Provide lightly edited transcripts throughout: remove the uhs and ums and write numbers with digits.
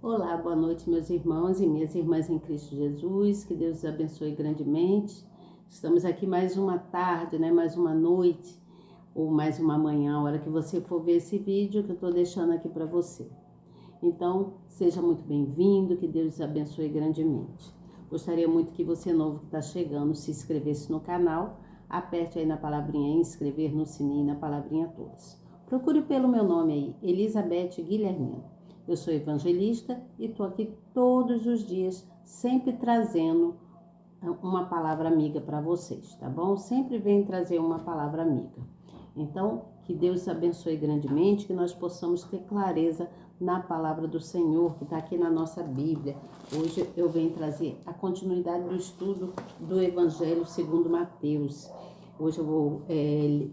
Olá, boa noite, meus irmãos e minhas irmãs em Cristo Jesus. Que Deus os abençoe grandemente. Estamos aqui mais uma tarde, mais uma noite ou mais uma manhã, a hora que você for ver esse vídeo que eu estou deixando aqui para você. Então, seja muito bem-vindo, que Deus os abençoe grandemente. Gostaria muito que você novo que está chegando se inscrevesse no canal, aperte aí na palavrinha inscrever, no sininho, na palavrinha todas. Procure pelo meu nome aí, Elizabeth Guilhermino. Eu sou evangelista e estou aqui todos os dias, sempre trazendo uma palavra amiga para vocês, tá bom? Sempre venho trazer uma palavra amiga. Então, que Deus abençoe grandemente, que nós possamos ter clareza na palavra do Senhor, que está aqui na nossa Bíblia. Hoje eu venho trazer a continuidade do estudo do Evangelho segundo Mateus. Hoje eu vou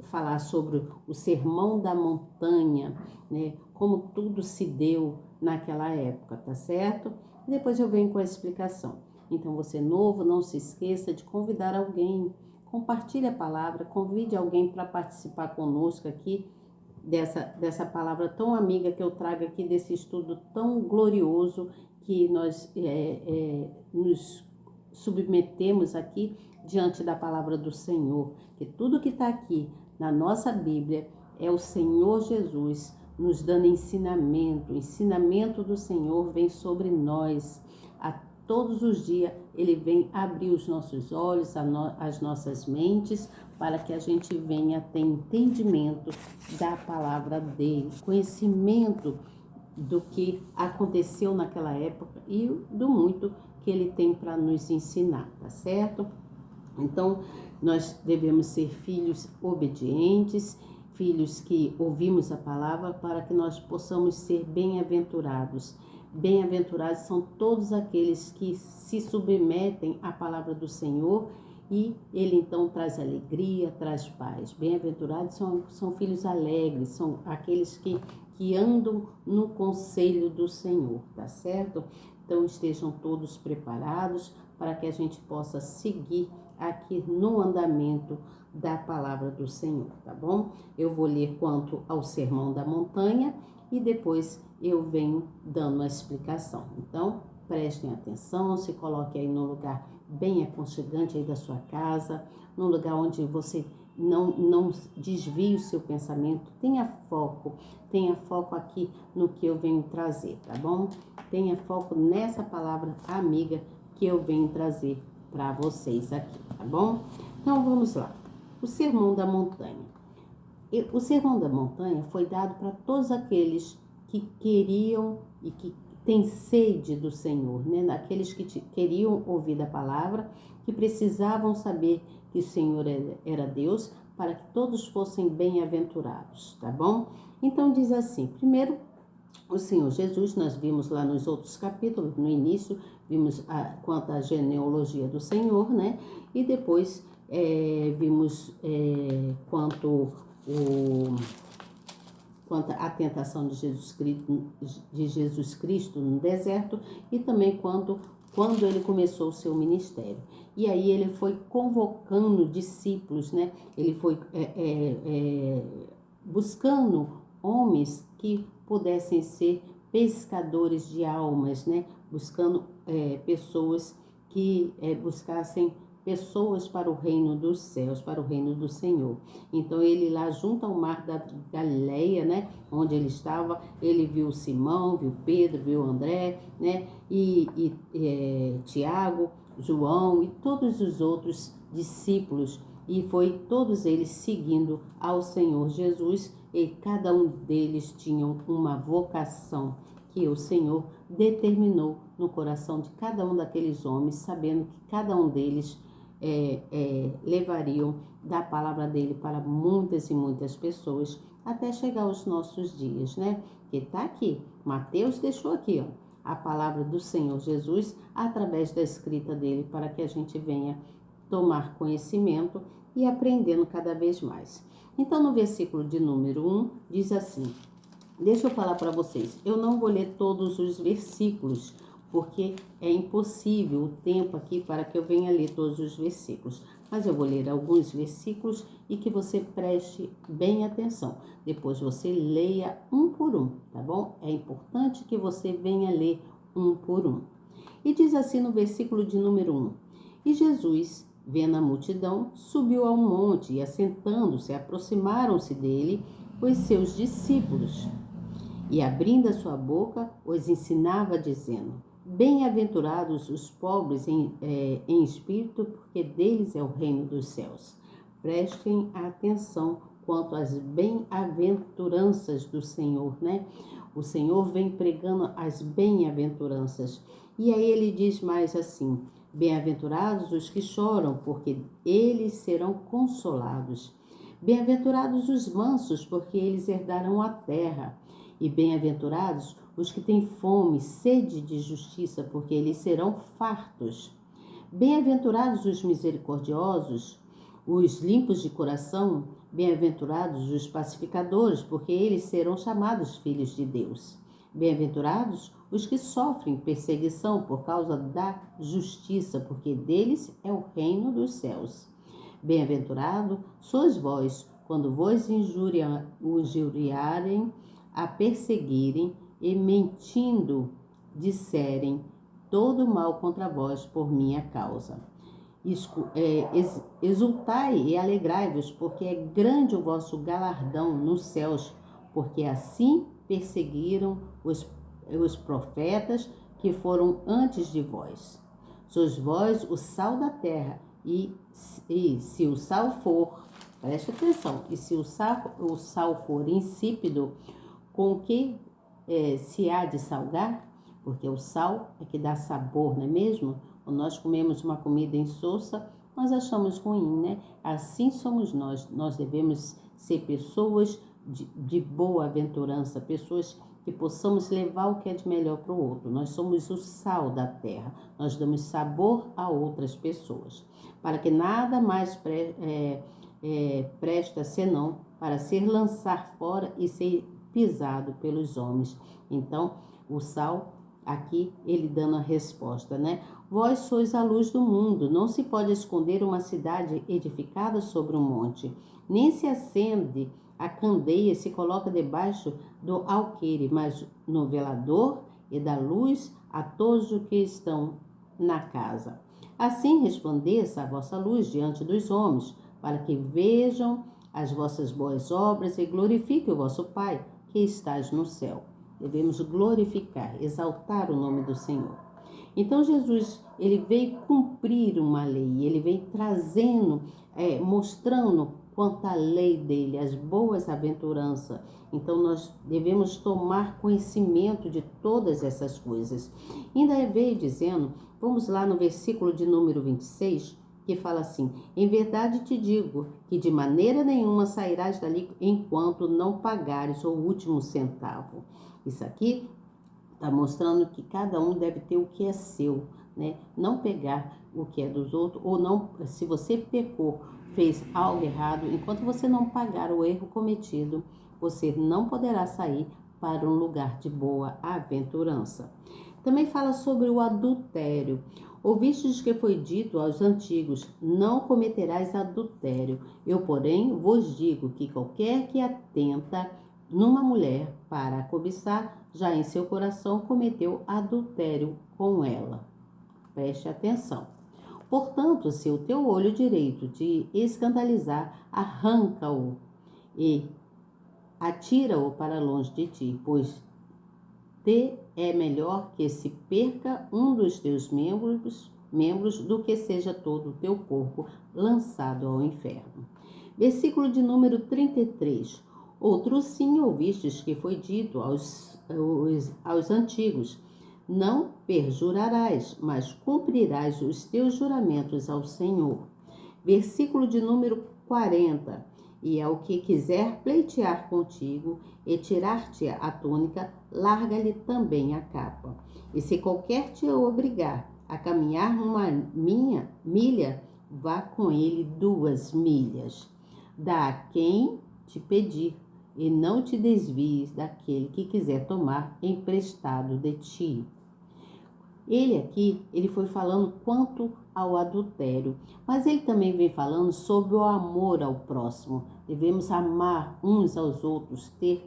falar sobre o Sermão da Montanha, né? Como tudo se deu naquela época, tá certo? E depois eu venho com a explicação. Então, você novo, não se esqueça de convidar alguém. Compartilhe a palavra, convide alguém para participar conosco aqui dessa palavra tão amiga que eu trago aqui, desse estudo tão glorioso que nós nos submetemos aqui diante da palavra do Senhor. Que tudo que está aqui na nossa Bíblia é o Senhor Jesus nos dando ensinamento. O ensinamento do Senhor vem sobre nós. Todos os dias Ele vem abrir os nossos olhos, as nossas mentes, para que a gente venha ter entendimento da palavra dele, conhecimento do que aconteceu naquela época e do muito que ele tem para nos ensinar, tá certo? Então, nós devemos ser filhos obedientes, filhos que ouvimos a palavra, para que nós possamos ser bem-aventurados. Bem-aventurados são todos aqueles que se submetem à palavra do Senhor e Ele então traz alegria, traz paz. Bem-aventurados são filhos alegres, são aqueles que andam no conselho do Senhor, tá certo? Então estejam todos preparados para que a gente possa seguir aqui no andamento da palavra do Senhor, tá bom? Eu vou ler quanto ao Sermão da Montanha e depois eu venho dando a explicação. Então, prestem atenção, se coloque aí num lugar bem aconchegante aí da sua casa, num lugar onde você não desvie o seu pensamento, tenha foco aqui no que eu venho trazer, tá bom? Tenha foco nessa palavra amiga que eu venho trazer para vocês aqui, tá bom? Então vamos lá. O Sermão da Montanha. O Sermão da Montanha foi dado para todos aqueles que queriam e que têm sede do Senhor, né? Aqueles que queriam ouvir da palavra, que precisavam saber que o Senhor era Deus, para que todos fossem bem-aventurados, tá bom? Então diz assim, primeiro, o Senhor Jesus, nós vimos lá nos outros capítulos, no início, vimos quanto à genealogia do Senhor, né? E depois vimos quanto à tentação de Jesus Cristo no deserto e também quando ele começou o seu ministério. E aí ele foi convocando discípulos, né? Ele foi buscando homens que pudessem ser pescadores de almas, né? Buscando pessoas que buscassem pessoas para o reino dos céus, para o reino do Senhor. Então ele lá junto ao mar da Galileia, né, onde ele estava, ele viu Simão, viu Pedro, viu André, né, e Tiago, João e todos os outros discípulos, e foi todos eles seguindo ao Senhor Jesus, e cada um deles tinha uma vocação que o Senhor determinou no coração de cada um daqueles homens, sabendo que cada um deles levariam da palavra dele para muitas e muitas pessoas, até chegar aos nossos dias, né? Que está aqui, Mateus deixou aqui, ó, a palavra do Senhor Jesus através da escrita dele, para que a gente venha tomar conhecimento e aprendendo cada vez mais. Então, no versículo de número 1, diz assim, deixa eu falar para vocês, eu não vou ler todos os versículos, porque é impossível o tempo aqui para que eu venha ler todos os versículos. Mas eu vou ler alguns versículos e que você preste bem atenção. Depois você leia um por um, tá bom? É importante que você venha ler um por um. E diz assim no versículo de número 1: E Jesus, vendo a multidão, subiu ao monte e, assentando-se, aproximaram-se dele os seus discípulos. E, abrindo a sua boca, os ensinava, dizendo: Bem-aventurados os pobres em espírito, porque deles é o reino dos céus. Prestem atenção quanto às bem-aventuranças do Senhor, né? O Senhor vem pregando as bem-aventuranças. E aí ele diz mais assim: Bem-aventurados os que choram, porque eles serão consolados. Bem-aventurados os mansos, porque eles herdarão a terra. E bem-aventurados os que têm fome, sede de justiça, porque eles serão fartos. Bem-aventurados os misericordiosos, os limpos de coração, bem-aventurados os pacificadores, porque eles serão chamados filhos de Deus. Bem-aventurados os que sofrem perseguição por causa da justiça, porque deles é o reino dos céus. Bem-aventurado sois vós, quando vos injuriarem, a perseguirem e mentindo disserem todo mal contra vós por minha causa. Exultai e alegrai-vos, porque é grande o vosso galardão nos céus, porque assim perseguiram os profetas que foram antes de vós. Sois vós o sal da terra, e se o sal for, preste atenção, e se o sal for insípido, com que se há de salgar? Porque o sal é que dá sabor, não é mesmo? Quando nós comemos uma comida insossa, nós achamos ruim, né? Assim somos nós. Nós devemos ser pessoas de boa aventurança, pessoas que possamos levar o que é de melhor para o outro. Nós somos o sal da terra. Nós damos sabor a outras pessoas. Para que nada mais presta senão para ser lançado fora e ser pisado pelos homens. Então, o sal, aqui, ele dando a resposta, né? Vós sois a luz do mundo. Não se pode esconder uma cidade edificada sobre um monte. Nem se acende a candeia, se coloca debaixo do alqueire, mas no velador e dá luz a todos os que estão na casa. Assim resplandeça a vossa luz diante dos homens, para que vejam as vossas boas obras e glorifiquem o vosso Pai que estás no céu. Devemos glorificar, exaltar o nome do Senhor. Então Jesus, ele veio cumprir uma lei, ele veio trazendo, mostrando quanto à lei dele, as boas aventuranças. Então nós devemos tomar conhecimento de todas essas coisas. Ainda veio dizendo, vamos lá no versículo de número 26, que fala assim: Em verdade te digo que de maneira nenhuma sairás dali enquanto não pagares o último centavo. Isso aqui está mostrando que cada um deve ter o que é seu, né? Não pegar o que é dos outros, ou não, se você pecou, fez algo errado, enquanto você não pagar o erro cometido, você não poderá sair para um lugar de boa aventurança. Também fala sobre o adultério. Ouvistes que foi dito aos antigos: não cometerás adultério. Eu, porém, vos digo que qualquer que atenta numa mulher para a cobiçar, já em seu coração cometeu adultério com ela. Preste atenção. Portanto, se o teu olho direito te escandalizar, arranca-o e atira-o para longe de ti, pois te é melhor que se perca um dos teus membros do que seja todo o teu corpo lançado ao inferno. Versículo de número 33. Outro sim ouvistes que foi dito aos antigos: não perjurarás, mas cumprirás os teus juramentos ao Senhor. Versículo de número 40. E ao que quiser pleitear contigo e tirar-te a túnica, larga-lhe também a capa. E se qualquer te obrigar a caminhar uma milha, vá com ele 2 milhas. Dá a quem te pedir, e não te desvies daquele que quiser tomar emprestado de ti. Ele foi falando quanto ao adultério, mas ele também vem falando sobre o amor ao próximo. Devemos amar uns aos outros, ter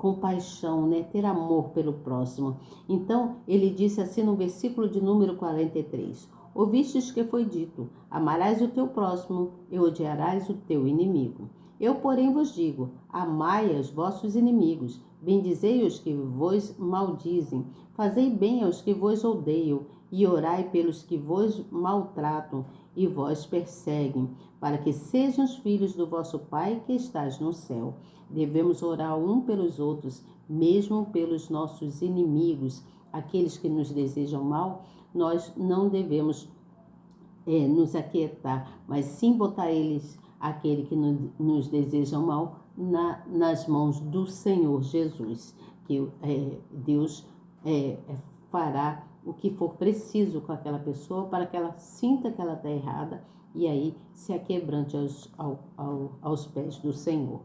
compaixão, né? Ter amor pelo próximo. Então, ele disse assim no versículo de número 43. Ouvistes que foi dito, amarás o teu próximo e odiarás o teu inimigo. Eu, porém, vos digo, amai os vossos inimigos, bendizei os que vos maldizem, fazei bem aos que vos odeiam, e orai pelos que vos maltratam e vos perseguem, para que sejam os filhos do vosso Pai que estás no céu. Devemos orar um pelos outros, mesmo pelos nossos inimigos, aqueles que nos desejam mal. Nós não devemos nos aquietar, mas sim botar eles, aquele que nos deseja mal, nas mãos do Senhor Jesus, que Deus fará o que for preciso com aquela pessoa para que ela sinta que ela está errada e aí se aquebrante aos pés do Senhor.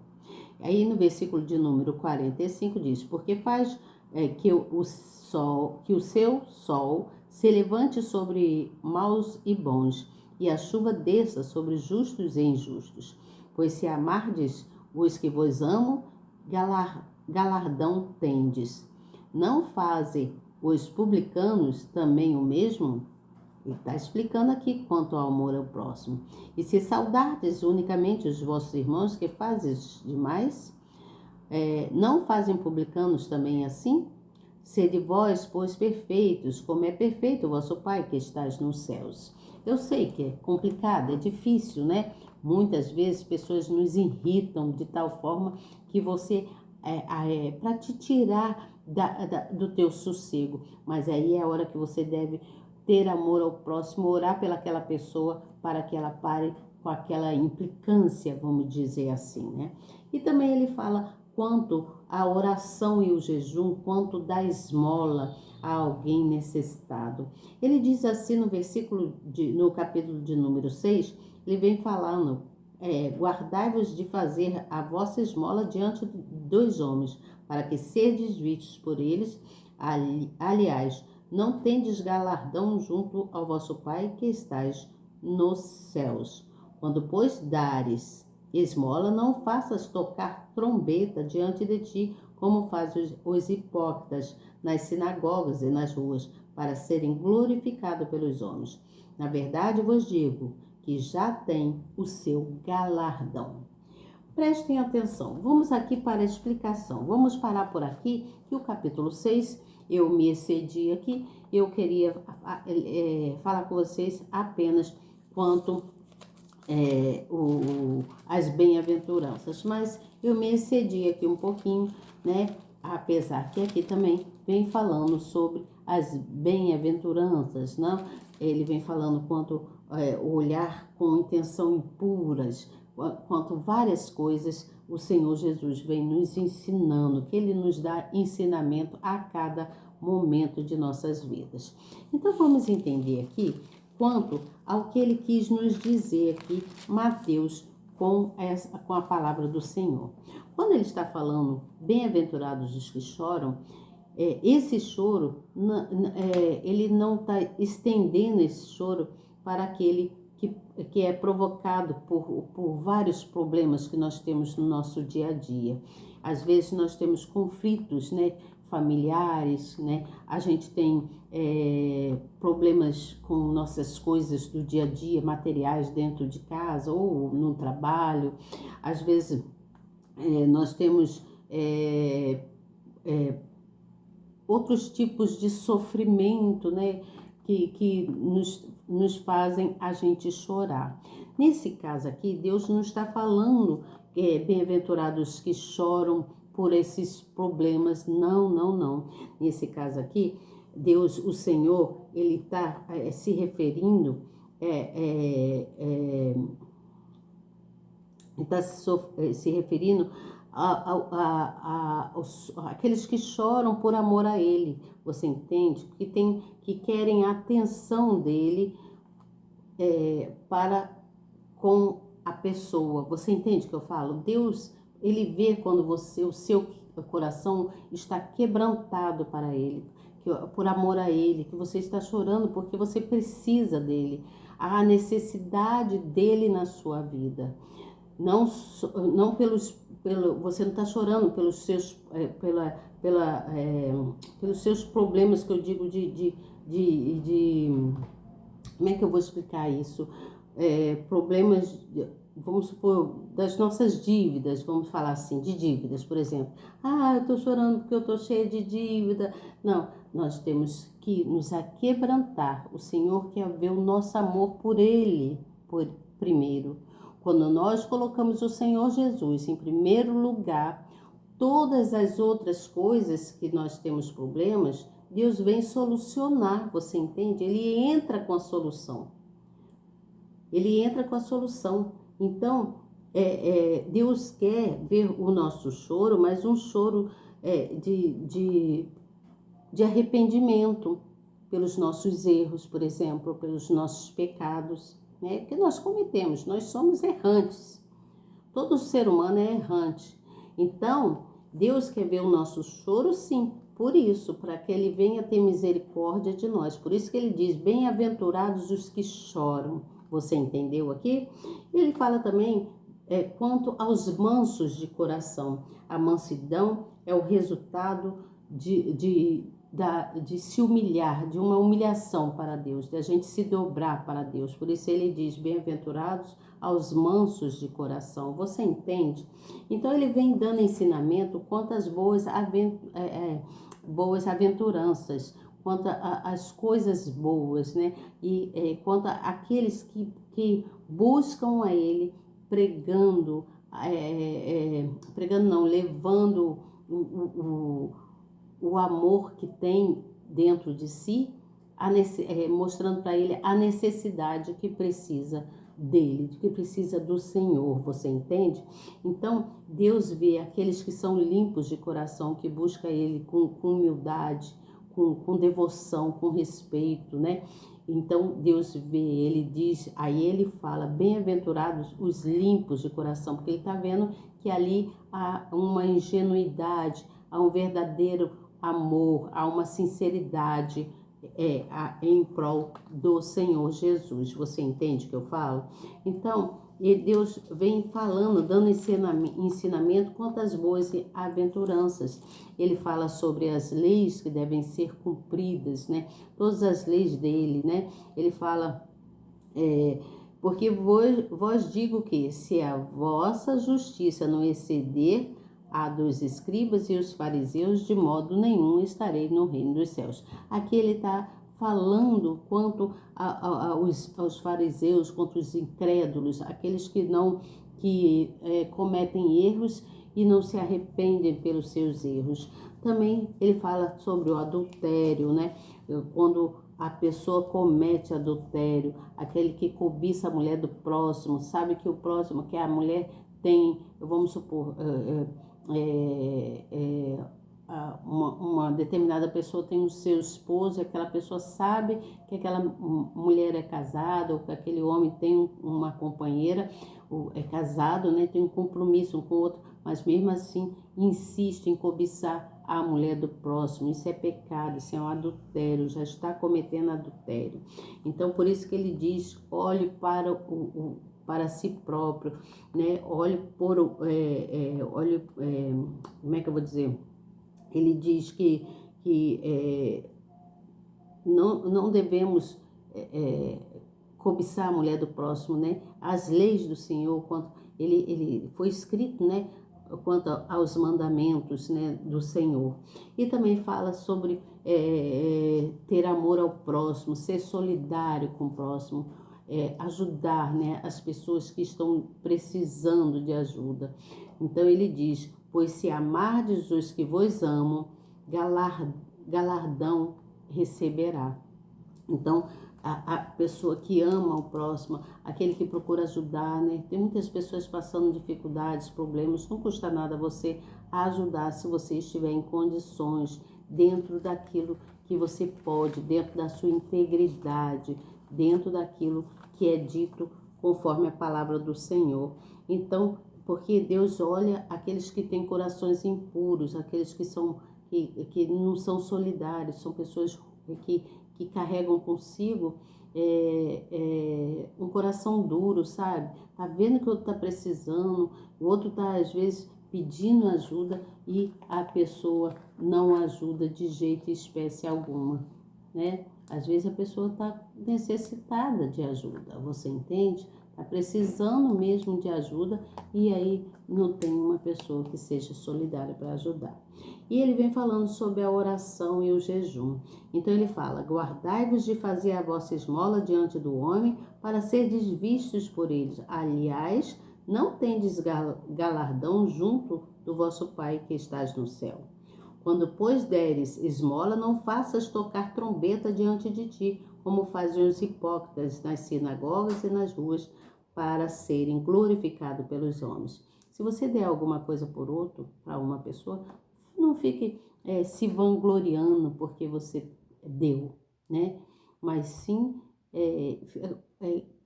Aí no versículo de número 45 diz, porque faz que o seu sol se levante sobre maus e bons, e a chuva desça sobre justos e injustos. Pois se amardes os que vos amam, galardão tendes. Não fazem os publicanos também o mesmo? Ele está explicando aqui quanto ao amor ao próximo. E se saudardes unicamente os vossos irmãos, que fazes demais? Não fazem publicanos também assim? Sede vós, pois, perfeitos, como é perfeito o vosso Pai que estás nos céus. Eu sei que é complicado, é difícil, né? Muitas vezes pessoas nos irritam de tal forma que você, para te tirar do teu sossego. Mas aí é a hora que você deve ter amor ao próximo, orar pelaquela pessoa para que ela pare com aquela implicância, vamos dizer assim, né? E também ele fala quanto a oração e o jejum, quanto da esmola a alguém necessitado. Ele diz assim no capítulo de número 6, ele vem falando, guardai-vos de fazer a vossa esmola diante dos homens, para que sedes vistos por eles. Aliás, não tendes galardão junto ao vosso Pai que estais nos céus. Quando, pois, dares esmola, não faças tocar trombeta diante de ti, como fazem os hipócritas nas sinagogas e nas ruas, para serem glorificados pelos homens. Na verdade, vos digo que já tem o seu galardão. Prestem atenção, vamos aqui para a explicação. Vamos parar por aqui, que o capítulo 6, eu me excedi aqui, eu queria falar com vocês apenas quanto as bem-aventuranças, mas eu me excedi aqui um pouquinho, né? Apesar que aqui também vem falando sobre as bem-aventuranças, né? Ele vem falando quanto olhar com intenção impuras, quanto várias coisas o Senhor Jesus vem nos ensinando, que Ele nos dá ensinamento a cada momento de nossas vidas. Então vamos entender aqui quanto ao que Ele quis nos dizer aqui, Mateus, com a palavra do Senhor. Quando Ele está falando, bem-aventurados os que choram, esse choro, Ele não está estendendo esse choro para aquele que é provocado por vários problemas que nós temos no nosso dia a dia. Às vezes nós temos conflitos, né, familiares, né? A gente tem problemas com nossas coisas do dia a dia, materiais dentro de casa ou no trabalho. Às vezes nós temos outros tipos de sofrimento, né? Que nos fazem a gente chorar. Nesse caso aqui, Deus não está falando bem-aventurados que choram por esses problemas, não. Nesse caso aqui, Deus, o Senhor, Ele está se referindo, se referindo aqueles que choram por amor a Ele, você entende? Que querem a atenção dEle para com a pessoa. Você entende o que eu falo? Deus, Ele vê quando o seu coração está quebrantado para Ele, por amor a Ele, que você está chorando porque você precisa dEle, há necessidade dEle na sua vida. não você não está chorando pelos seus, pelos seus problemas, que eu digo de como é que eu vou explicar isso? Problemas, vamos supor, das nossas dívidas, vamos falar assim, de dívidas, por exemplo. Eu estou chorando porque eu estou cheia de dívida. Não, nós temos que nos aquebrantar. O Senhor quer ver o nosso amor por Ele, primeiro. Quando nós colocamos o Senhor Jesus em primeiro lugar, todas as outras coisas que nós temos problemas, Deus vem solucionar, você entende? Ele entra com a solução. Ele entra com a solução. Então, Deus quer ver o nosso choro, mas um choro de arrependimento pelos nossos erros, por exemplo, pelos nossos pecados, né? Que nós cometemos, nós somos errantes. Todo ser humano é errante. Então, Deus quer ver o nosso choro, sim, por isso, para que Ele venha ter misericórdia de nós. Por isso que Ele diz, bem-aventurados os que choram. Você entendeu aqui? Ele fala também quanto aos mansos de coração. A mansidão é o resultado de se humilhar, de uma humilhação para Deus, de a gente se dobrar para Deus. Por isso ele diz, bem-aventurados aos mansos de coração. Você entende? Então ele vem dando ensinamento quanto às boas aventuranças, quanto às coisas boas, né? E quanto àqueles que buscam a ele, levando o amor que tem dentro de si, mostrando para ele a necessidade que precisa dele, que precisa do Senhor, você entende? Então, Deus vê aqueles que são limpos de coração, que buscam ele com humildade, com devoção, com respeito, né? Então, Deus vê, ele diz, aí ele fala, bem-aventurados os limpos de coração, porque ele está vendo que ali há uma ingenuidade, há um verdadeiro amor, há uma sinceridade em prol do Senhor Jesus. Você entende o que eu falo? Então, Deus vem falando, dando ensinamento quanto às boas aventuranças. Ele fala sobre as leis que devem ser cumpridas, né? Todas as leis dele, né? Ele fala, porque vós digo que se a vossa justiça não exceder a dos escribas e os fariseus, de modo nenhum estarei no reino dos céus. Aqui ele está falando quanto aos fariseus, quanto os incrédulos, aqueles que cometem erros e não se arrependem pelos seus erros. Também ele fala sobre o adultério, né? Quando a pessoa comete adultério, aquele que cobiça a mulher do próximo, sabe que o próximo, que a mulher tem, vamos supor, uma determinada pessoa tem o seu esposo, aquela pessoa sabe que aquela mulher é casada, ou que aquele homem tem uma companheira, ou é casado, né, tem um compromisso um com o outro, mas mesmo assim insiste em cobiçar a mulher do próximo. Isso é pecado, isso é um adultério, já está cometendo adultério. Então, por isso que ele diz, olhe para si próprio, né? Olhe como é que eu vou dizer? Ele diz que não devemos cobiçar a mulher do próximo, né? As leis do Senhor, quanto ele foi escrito, né? Quanto aos mandamentos, né, do Senhor. E também fala sobre ter amor ao próximo, ser solidário com o próximo, ajudar, né, as pessoas que estão precisando de ajuda. Então ele diz, pois se amardes os que vos amam, galardão receberá. Então, a pessoa que ama o próximo, aquele que procura ajudar, né? Tem muitas pessoas passando dificuldades, problemas, não custa nada você ajudar se você estiver em condições, dentro daquilo que você pode, dentro da sua integridade, dentro daquilo que é dito conforme a palavra do Senhor. Então, porque Deus olha aqueles que têm corações impuros, aqueles que não são solidários, são pessoas que carregam consigo um coração duro, sabe? Tá vendo que o outro tá precisando, o outro tá às vezes pedindo ajuda e a pessoa não ajuda de jeito e espécie alguma, né? Às vezes a pessoa está necessitada de ajuda, você entende? Está precisando mesmo de ajuda e aí não tem uma pessoa que seja solidária para ajudar. E ele vem falando sobre a oração e o jejum. Então ele fala: guardai-vos de fazer a vossa esmola diante do homem para serdes vistos por eles. Aliás, não tendes galardão junto do vosso Pai que estás no céu. Quando, pois, deres esmola, não faças tocar trombeta diante de ti, como fazem os hipócritas nas sinagogas e nas ruas, para serem glorificados pelos homens. Se você der alguma coisa por outro, para uma pessoa, não fique se vangloriando porque você deu, né? Mas sim,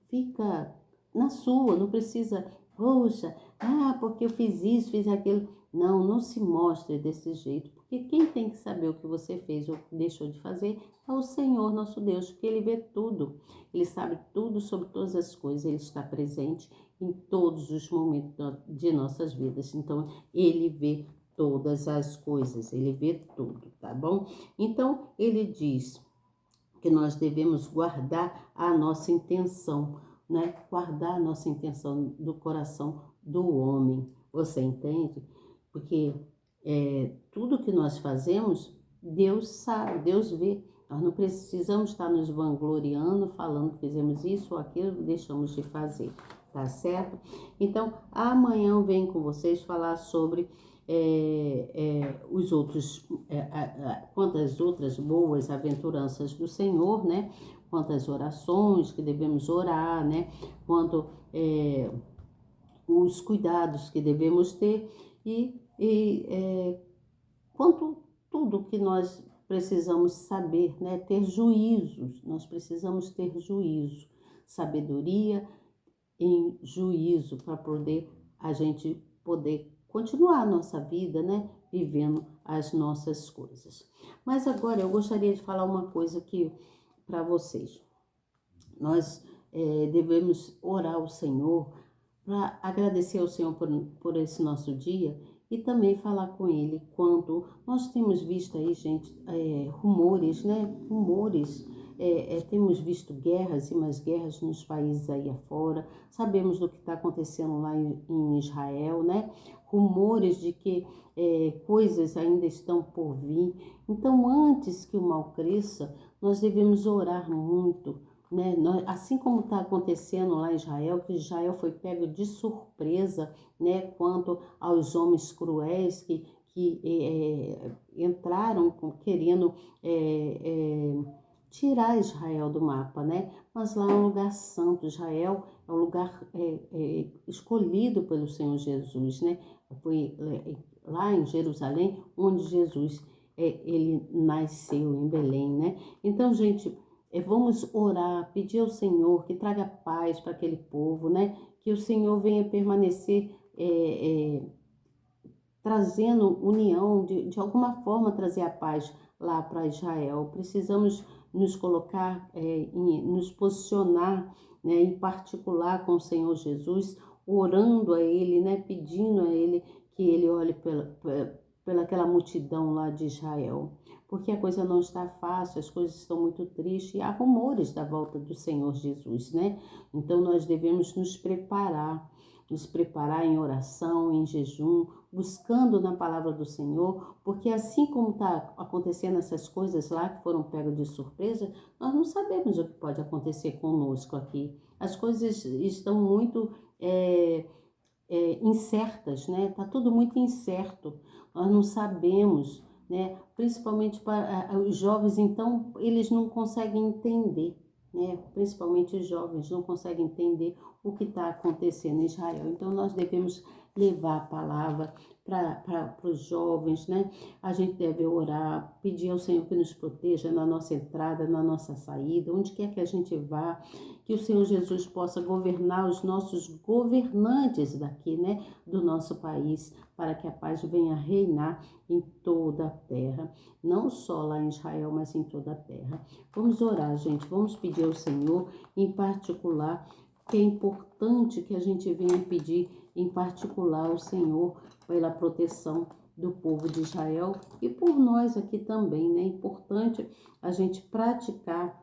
fica na sua, não precisa, poxa, porque eu fiz isso, fiz aquilo. Não, não se mostre desse jeito, porque quem tem que saber o que você fez ou deixou de fazer é o Senhor nosso Deus, porque Ele vê tudo, Ele sabe tudo sobre todas as coisas, Ele está presente em todos os momentos de nossas vidas, então Ele vê todas as coisas, Ele vê tudo, tá bom? Então, Ele diz que nós devemos guardar a nossa intenção, né? Guardar a nossa intenção do coração do homem, você entende? Porque tudo que nós fazemos, Deus sabe, Deus vê. Nós não precisamos estar nos vangloriando, falando que fizemos isso ou aquilo, deixamos de fazer, tá certo? Então, amanhã eu venho com vocês falar sobre os outros, quantas outras boas aventuranças do Senhor, né? Quantas orações que devemos orar, né? Quanto os cuidados que devemos ter e quanto tudo que nós precisamos saber, né? Ter juízos, nós precisamos ter juízo, sabedoria em juízo para poder a gente poder continuar a nossa vida, né? Vivendo as nossas coisas. Mas agora eu gostaria de falar uma coisa aqui para vocês. Nós devemos orar ao Senhor para agradecer ao Senhor por esse nosso dia e também falar com Ele quanto nós temos visto aí, gente, rumores, né? Rumores. Temos visto guerras e mais guerras nos países aí afora, sabemos do que está acontecendo lá em Israel, né? Rumores de que coisas ainda estão por vir. Então, antes que o mal cresça, nós devemos orar muito, né? Assim como está acontecendo lá em Israel, que Israel foi pego de surpresa, né? Quanto aos homens cruéis que entraram querendo tirar Israel do mapa, né? Mas lá é um lugar santo, Israel é um lugar escolhido pelo Senhor Jesus, né? Foi lá em Jerusalém onde Jesus ele nasceu, em Belém, né? Então, gente, vamos orar, pedir ao Senhor que traga paz para aquele povo, né? Que o Senhor venha permanecer trazendo união, de alguma forma trazer a paz lá para Israel. Precisamos nos colocar, nos posicionar, né, em particular com o Senhor Jesus, orando a Ele, né, pedindo a Ele que Ele olhe pela aquela multidão lá de Israel. Porque a coisa não está fácil, as coisas estão muito tristes e há rumores da volta do Senhor Jesus, né? Então nós devemos nos preparar em oração, em jejum, buscando na palavra do Senhor, porque assim como está acontecendo essas coisas lá que foram pegas de surpresa, nós não sabemos o que pode acontecer conosco aqui. As coisas estão muito incertas, né? Está tudo muito incerto, nós não sabemos, né? Principalmente para os jovens, então, eles não conseguem entender, né? Principalmente os jovens não conseguem entender o que está acontecendo em Israel. Então, nós devemos levar a palavra, para os jovens, né? A gente deve orar, pedir ao Senhor que nos proteja na nossa entrada, na nossa saída, onde quer que a gente vá, que o Senhor Jesus possa governar os nossos governantes daqui, né? Do nosso país, para que a paz venha reinar em toda a terra, não só lá em Israel, mas em toda a terra. Vamos orar, gente, vamos pedir ao Senhor, em particular, que é importante que a gente venha pedir, em particular, ao Senhor, pela proteção do povo de Israel e por nós aqui também, né? É importante a gente praticar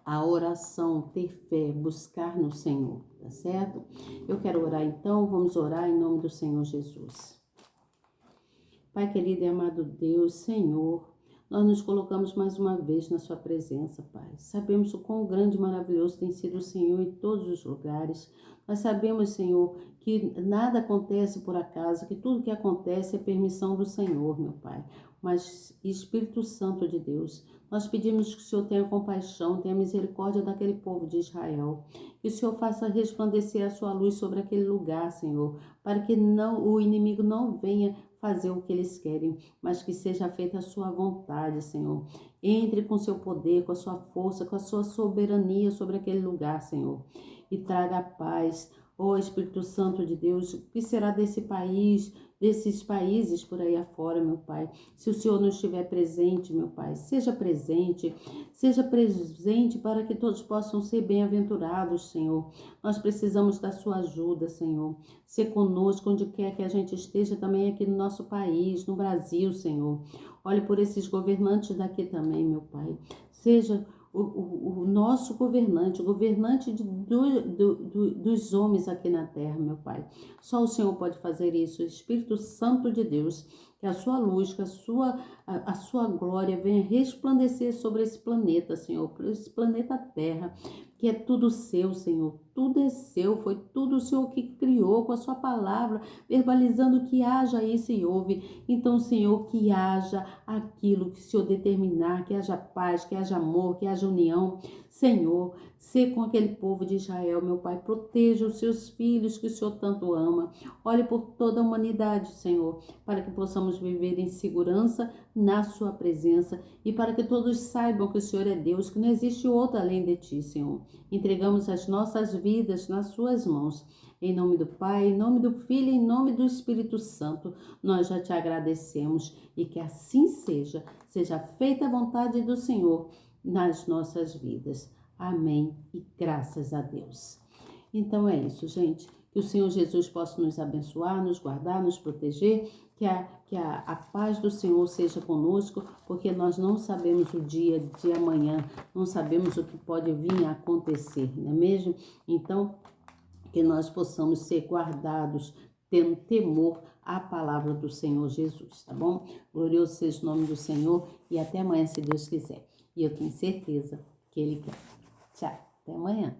a oração, ter fé, buscar no Senhor, tá certo? Eu quero orar então, vamos orar em nome do Senhor Jesus. Pai querido e amado Deus, Senhor, nós nos colocamos mais uma vez na sua presença, Pai. Sabemos o quão grande e maravilhoso tem sido o Senhor em todos os lugares. Nós sabemos, Senhor, que nada acontece por acaso, que tudo que acontece é permissão do Senhor, meu Pai. Mas, Espírito Santo de Deus, nós pedimos que o Senhor tenha compaixão, tenha misericórdia daquele povo de Israel. Que o Senhor faça resplandecer a sua luz sobre aquele lugar, Senhor, para que o inimigo não venha fazer o que eles querem, mas que seja feita a sua vontade, Senhor. Entre com seu poder, com a sua força, com a sua soberania sobre aquele lugar, Senhor. E traga paz. Ó Espírito Santo de Deus, o que será desse país, desses países por aí afora, meu Pai? Se o Senhor não estiver presente, meu Pai, seja presente para que todos possam ser bem-aventurados, Senhor. Nós precisamos da sua ajuda, Senhor. Ser conosco onde quer que a gente esteja, também aqui no nosso país, no Brasil, Senhor. Olhe por esses governantes daqui também, meu Pai. Seja o nosso governante, o governante dos homens aqui na terra, meu Pai. Só o Senhor pode fazer isso, o Espírito Santo de Deus, que a sua luz, que a sua glória venha resplandecer sobre esse planeta, Senhor, por esse planeta Terra, que é tudo seu, Senhor, tudo é seu, foi tudo o Senhor que criou com a sua palavra, verbalizando que haja isso e houve. Então, Senhor, que haja aquilo que o Senhor determinar, que haja paz, que haja amor, que haja união. Senhor, ser com aquele povo de Israel, meu Pai, proteja os seus filhos que o Senhor tanto ama. Olhe por toda a humanidade, Senhor, para que possamos viver em segurança na sua presença e para que todos saibam que o Senhor é Deus, que não existe outro além de ti, Senhor. Entregamos as nossas vidas nas suas mãos. Em nome do Pai, em nome do Filho, em nome do Espírito Santo, nós já te agradecemos e que assim seja feita a vontade do Senhor nas nossas vidas. Amém e graças a Deus. Então é isso, gente. Que o Senhor Jesus possa nos abençoar, nos guardar, nos proteger, que a paz do Senhor seja conosco, porque nós não sabemos o dia de amanhã, não sabemos o que pode vir a acontecer, não é mesmo? Então, que nós possamos ser guardados, tendo temor à palavra do Senhor Jesus, tá bom? Glorioso seja o nome do Senhor e até amanhã, se Deus quiser. E eu tenho certeza que Ele quer. Tchau, até amanhã.